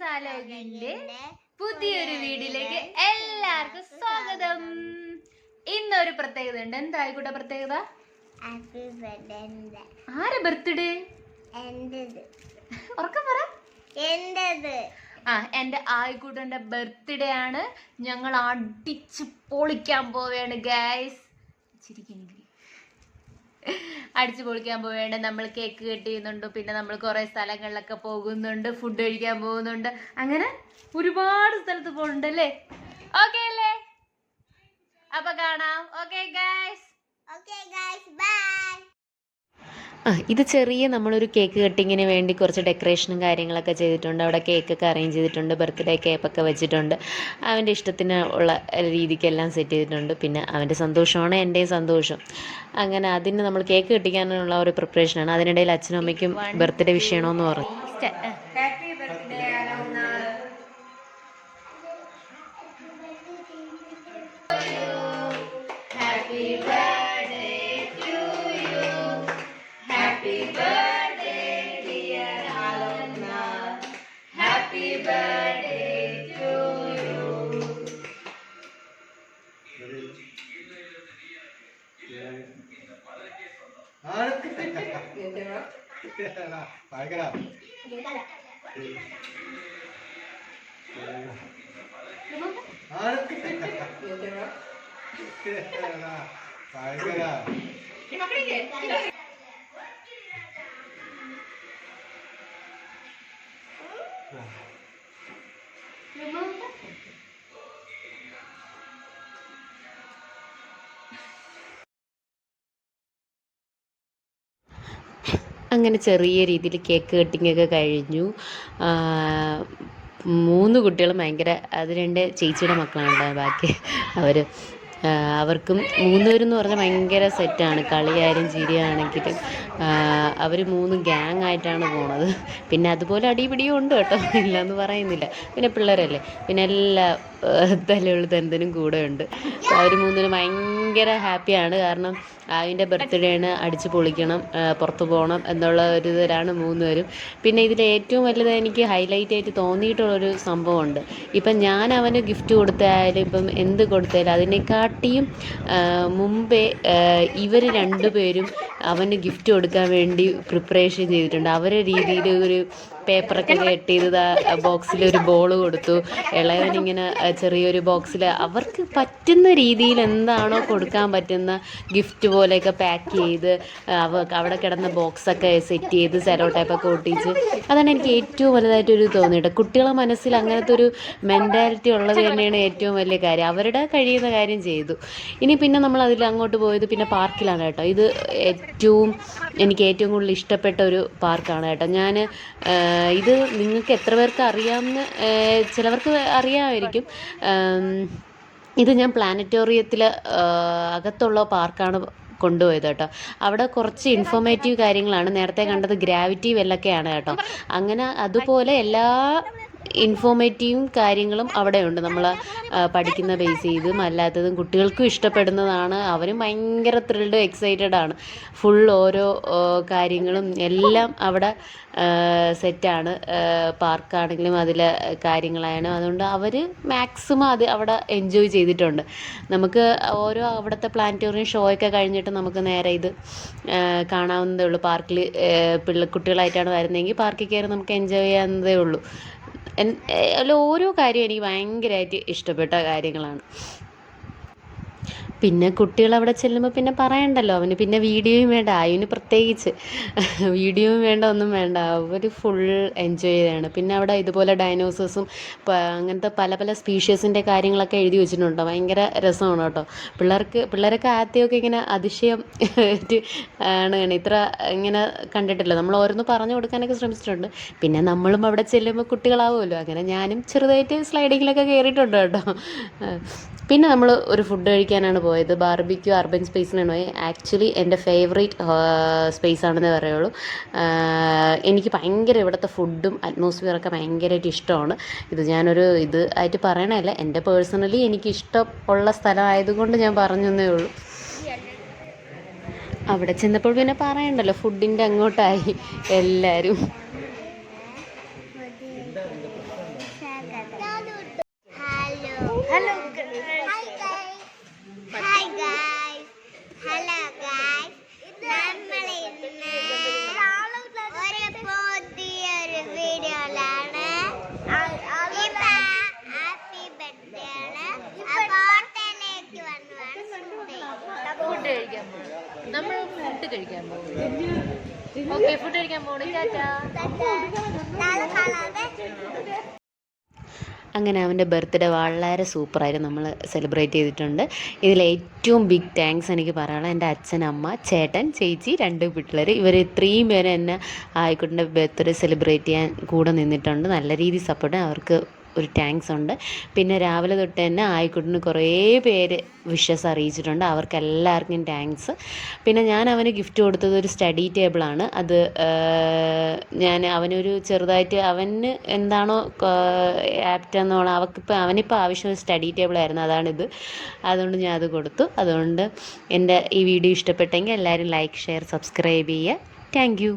സാലോകിന്റെ പുതിയൊരു വീഡിയോയിലേക്ക് എല്ലാവർക്കും സ്വാഗതം. ഇന്നൊരു പ്രത്യേകത ഉണ്ട്. എന്തായിക്കോട്ടെ പ്രത്യേകത? ആരെ ബർത്ത്ഡേ? ഉറക്കം പറ. എന്റെ ആയിക്കൂട്ടന്റെ ബർത്ത്ഡേ ആണ്. ഞങ്ങൾ അടിച്ച് പൊളിക്കാൻ പോവുകയാണ് ഗൈസ്. അടിച്ചു പൊളിക്കാൻ പോവേണ്ട. നമ്മൾ കേക്ക് കട്ട് ചെയ്യുന്നുണ്ട്, പിന്നെ നമ്മൾ കുറെ സ്ഥലങ്ങളിലൊക്കെ പോകുന്നുണ്ട്, ഫുഡ് കഴിക്കാൻ പോകുന്നുണ്ട്, അങ്ങനെ ഒരുപാട് സ്ഥലത്ത് പോകുന്നുണ്ട് അല്ലേ? ഓക്കെ അല്ലേ? അപ്പൊ കാണാം. Okay guys, bye. ഇത് ചെറിയ നമ്മളൊരു കേക്ക് കട്ടിങ്ങിന് വേണ്ടി കുറച്ച് ഡെക്കറേഷനും കാര്യങ്ങളൊക്കെ ചെയ്തിട്ടുണ്ട്. അവിടെ കേക്കൊക്കെ അറേഞ്ച് ചെയ്തിട്ടുണ്ട്, ബർത്ത്ഡേ കേക്കൊക്കെ വെച്ചിട്ടുണ്ട്. അവൻ്റെ ഇഷ്ടത്തിന് ഉള്ള രീതിക്കെല്ലാം സെറ്റ് ചെയ്തിട്ടുണ്ട്. പിന്നെ അവൻ്റെ സന്തോഷമാണ് എൻ്റെയും സന്തോഷം. അങ്ങനെ അതിന് നമ്മൾ കേക്ക് കട്ടിക്കാനുള്ള ഒരു പ്രിപ്പറേഷനാണ്. അതിനിടയിൽ അച്ഛനും അമ്മയ്ക്കും ബർത്ത്ഡേ വിഷയണമെന്ന് പറഞ്ഞു. അങ്ങനെ ചെറിയ രീതിയിൽ കേക്ക് കട്ടിങ്ങൊക്കെ കഴിഞ്ഞു. 3 കുട്ടികളും ഭയങ്കര, അത് 2 ചേച്ചിയുടെ മക്കളാണ്. ബാക്കി അവർക്കും 3 പേരെന്ന് പറഞ്ഞാൽ ഭയങ്കര സെറ്റാണ്. കളിയായാലും ചിരിയാണെങ്കിലും അവർ 3 ഗ്യാങ് ആയിട്ടാണ് പോണത്. പിന്നെ അതുപോലെ അടിപിടിയും ഉണ്ട് കേട്ടോ, ഇല്ലയെന്ന് പറയുന്നില്ല. പിന്നെ പിള്ളേരല്ലേ, പിന്നെ എല്ലാ തലയുള്ള തന്തനും കൂടെ ഉണ്ട്. അവർ 3 ഭയങ്കര ഹാപ്പിയാണ്. കാരണം അതിൻ്റെ ബർത്ത്ഡേയാണ്, അടിച്ച് പൊളിക്കണം, പുറത്ത് പോകണം എന്നുള്ള ഒരു ഇതിലാണ് 3 പേരും. പിന്നെ ഇതിൽ ഏറ്റവും വലുത് എനിക്ക് ഹൈലൈറ്റ് ആയിട്ട് തോന്നിയിട്ടുള്ളൊരു സംഭവമുണ്ട്. ഇപ്പം ഞാൻ അവന് ഗിഫ്റ്റ് കൊടുത്തായാലും ഇപ്പം എന്ത് കൊടുത്തായാലും അതിനെക്കാട്ടിയും മുമ്പേ ഇവർ 2 പേരും അവന് ഗിഫ്റ്റ് കൊടുക്കാൻ വേണ്ടി പ്രിപ്പറേഷൻ ചെയ്തിട്ടുണ്ട്. അവരുടെ രീതിയിൽ ഒരു പേപ്പറൊക്കെ കട്ട് ചെയ്ത് ബോക്സിൽ ഒരു ബോൾ കൊടുത്തു. ഇളയവനിങ്ങനെ ചെറിയൊരു ബോക്സിൽ അവർക്ക് പറ്റുന്ന രീതിയിൽ എന്താണോ കൊടുക്കാൻ പറ്റുന്ന ഗിഫ്റ്റ് പോലെയൊക്കെ പാക്ക് ചെയ്ത് അവിടെ കിടന്ന ബോക്സൊക്കെ സെറ്റ് ചെയ്ത് സെലോ ടൈപ്പൊക്കെ ഒട്ടിച്ച്, അതാണ് എനിക്ക് ഏറ്റവും വലുതായിട്ടൊരു തോന്നിയിട്ട്. കുട്ടികളെ മനസ്സിൽ അങ്ങനത്തെ ഒരു മെൻറ്റാലിറ്റി ഉള്ളത് തന്നെയാണ് ഏറ്റവും വലിയ കാര്യം. അവരുടെ കഴിയുന്ന കാര്യം ചെയ്തു. ഇനി പിന്നെ നമ്മൾ അതിൽ അങ്ങോട്ട് പോയത് പിന്നെ പാർക്കിലാണ് കേട്ടോ. ഇത് എനിക്ക് ഏറ്റവും കൂടുതൽ ഇഷ്ടപ്പെട്ട ഒരു പാർക്കാണ് കേട്ടോ. ഇത് നിങ്ങൾക്ക് എത്ര പേർക്ക് അറിയാമെന്ന്, ചിലവർക്ക് അറിയാമായിരിക്കും. ഇത് ഞാൻ പ്ലാനറ്റോറിയത്തിൽ അകത്തുള്ള പാർക്കാണ് കൊണ്ടുപോയത് കേട്ടോ. അവിടെ കുറച്ച് ഇൻഫോർമേറ്റീവ് കാര്യങ്ങളാണ്. നേരത്തെ കണ്ടത് ഗ്രാവിറ്റി വെല്ലൊക്കെയാണ് കേട്ടോ. അങ്ങനെ അതുപോലെ എല്ലാ ഇൻഫോർമേറ്റീവും കാര്യങ്ങളും അവിടെയുണ്ട്. നമ്മൾ പഠിക്കുന്ന ബേസ് ചെയ്തും അല്ലാത്തതും കുട്ടികൾക്കും ഇഷ്ടപ്പെടുന്നതാണ്. അവരും ഭയങ്കര ത്രിൽഡ് എക്സൈറ്റഡ് ആണ്. ഫുൾ ഓരോ കാര്യങ്ങളും എല്ലാം അവിടെ സെറ്റാണ്. പാർക്കാണെങ്കിലും അതിലെ കാര്യങ്ങളാണ്. അതുകൊണ്ട് അവർ മാക്സിമം അത് അവിടെ എൻജോയ് ചെയ്തിട്ടുണ്ട്. നമുക്ക് ഓരോ അവിടുത്തെ പ്ലാനറ്റോറിയം ഷോ ഒക്കെ കഴിഞ്ഞിട്ട് നമുക്ക് നേരെ ഇത് കാണാവുന്നതേ ഉള്ളൂ. പാർക്കിൽ കുട്ടികളായിട്ടാണ് വരുന്നതെങ്കിൽ പാർക്കിൽ കയറി നമുക്ക് എൻജോയ് ചെയ്യാവുന്നതേ ഉള്ളൂ. ഓരോ കാര്യവും എനിക്ക് ഭയങ്കരമായിട്ട് ഇഷ്ടപ്പെട്ട കാര്യങ്ങളാണ്. പിന്നെ കുട്ടികൾ അവിടെ ചെല്ലുമ്പോൾ പിന്നെ പറയണ്ടല്ലോ, അവന് പിന്നെ വീഡിയോയും വേണ്ട. അതിന് പ്രത്യേകിച്ച് വീഡിയോയും വേണ്ട, ഒന്നും വേണ്ട. അവർ ഫുൾ എൻജോയ് ചെയ്താണ്. പിന്നെ അവിടെ ഇതുപോലെ ഡൈനോസേഴ്സും അങ്ങനത്തെ പല പല സ്പീഷ്യസിൻ്റെ കാര്യങ്ങളൊക്കെ എഴുതി വെച്ചിട്ടുണ്ട്. ഭയങ്കര രസമാണ് കേട്ടോ. പിള്ളേരൊക്കെ ആദ്യമൊക്കെ ഇങ്ങനെ അതിശയം ആണ്, ഇത്ര ഇങ്ങനെ കണ്ടിട്ടില്ല. നമ്മൾ ഓരോന്ന് പറഞ്ഞു കൊടുക്കാനൊക്കെ ശ്രമിച്ചിട്ടുണ്ട്. പിന്നെ നമ്മളും അവിടെ ചെല്ലുമ്പോൾ കുട്ടികളാവുമല്ലോ. അങ്ങനെ ഞാനും ചെറുതായിട്ട് സ്ലൈഡിങ്ങിലൊക്കെ കയറിയിട്ടുണ്ട് കേട്ടോ. പിന്നെ നമ്മൾ ഒരു ഫുഡ് കഴിക്കാനാണ് പോയത്. ബാർബിക്യൂ അർബൻ സ്പേസിലാണ് പോയത്. ആക്ച്വലി എൻ്റെ ഫേവറേറ്റ് സ്പേസ് ആണെന്നേ പറയുള്ളൂ. എനിക്ക് ഭയങ്കര ഇവിടുത്തെ ഫുഡും അറ്റ്മോസ്ഫിയറൊക്കെ ഭയങ്കരമായിട്ട് ഇഷ്ടമാണ്. ഇത് ആയിട്ട് പറയണതല്ല, എൻ്റെ പേഴ്സണലി എനിക്കിഷ്ടമുള്ള സ്ഥലമായതുകൊണ്ട് ഞാൻ പറഞ്ഞതേ ഉള്ളൂ. അവിടെ ചെന്നപ്പോൾ പിന്നെ പറയണ്ടല്ലോ, ഫുഡിൻ്റെ അങ്ങോട്ടായി എല്ലാവരും. Hello hi guys hello guys നമ്മൾ ഇന്ന് ഒരു പുതിയൊരു വീഡിയോയിലാണ്. ഹാപ്പി ബർത്ത്ഡേ ആണ്. ഹോട്ടലിലേക്ക് വന്നതാണ് ഫുഡ് കഴിക്കാൻ പോകും. നമ്മൾ ഫുഡ് കഴിക്കാൻ പോകും. ഓക്കെ, ഫുഡ് കഴിക്കാൻ പോകും. ടാറ്റാ. നാളെ കാണാതെ. അങ്ങനെ അവൻ്റെ ബർത്ത്ഡേ വളരെ സൂപ്പറായിട്ട് നമ്മൾ സെലിബ്രേറ്റ് ചെയ്തിട്ടുണ്ട്. ഇതിൽ ഏറ്റവും ബിഗ് താങ്ക്സ് എനിക്ക് പറയാനുള്ളത് എൻ്റെ അച്ഛൻ, അമ്മ, ചേട്ടൻ, ചേച്ചി, 2 പിള്ളേർ, ഇവർ ഇത്രയും പേര് എന്നെ ആയിക്കോട്ടെ ബർത്ത്ഡേ സെലിബ്രേറ്റ് ചെയ്യാൻ കൂടെ നിന്നിട്ടുണ്ട്. നല്ല രീതിയിൽ സപ്പോർട്ട്, അവർക്ക് ഒരു താങ്ക്സ് ഉണ്ട്. പിന്നെ രാവിലെ തൊട്ട് തന്നെ ആയിക്കോട്ടിന് കുറേ പേര് വിഷസ് അറിയിച്ചിട്ടുണ്ട്, അവർക്ക് എല്ലാവർക്കും താങ്ക്സ്. പിന്നെ ഞാൻ അവന് ഗിഫ്റ്റ് കൊടുത്തത് ഒരു സ്റ്റഡി ടേബിളാണ്. അത് ഞാൻ അവനൊരു ചെറുതായിട്ട് അവന് എന്താണോ ആപ്റ്റെന്നുള്ള അവനിപ്പോൾ ആവശ്യം ഒരു സ്റ്റഡി ടേബിളായിരുന്നു, അതാണിത്. അതുകൊണ്ട് ഞാൻ അത് കൊടുത്തു. അതുകൊണ്ട് എൻ്റെ ഈ വീഡിയോ ഇഷ്ടപ്പെട്ടെങ്കിൽ എല്ലാവരും ലൈക്ക്, ഷെയർ, സബ്സ്ക്രൈബ് ചെയ്യുക. Thank you.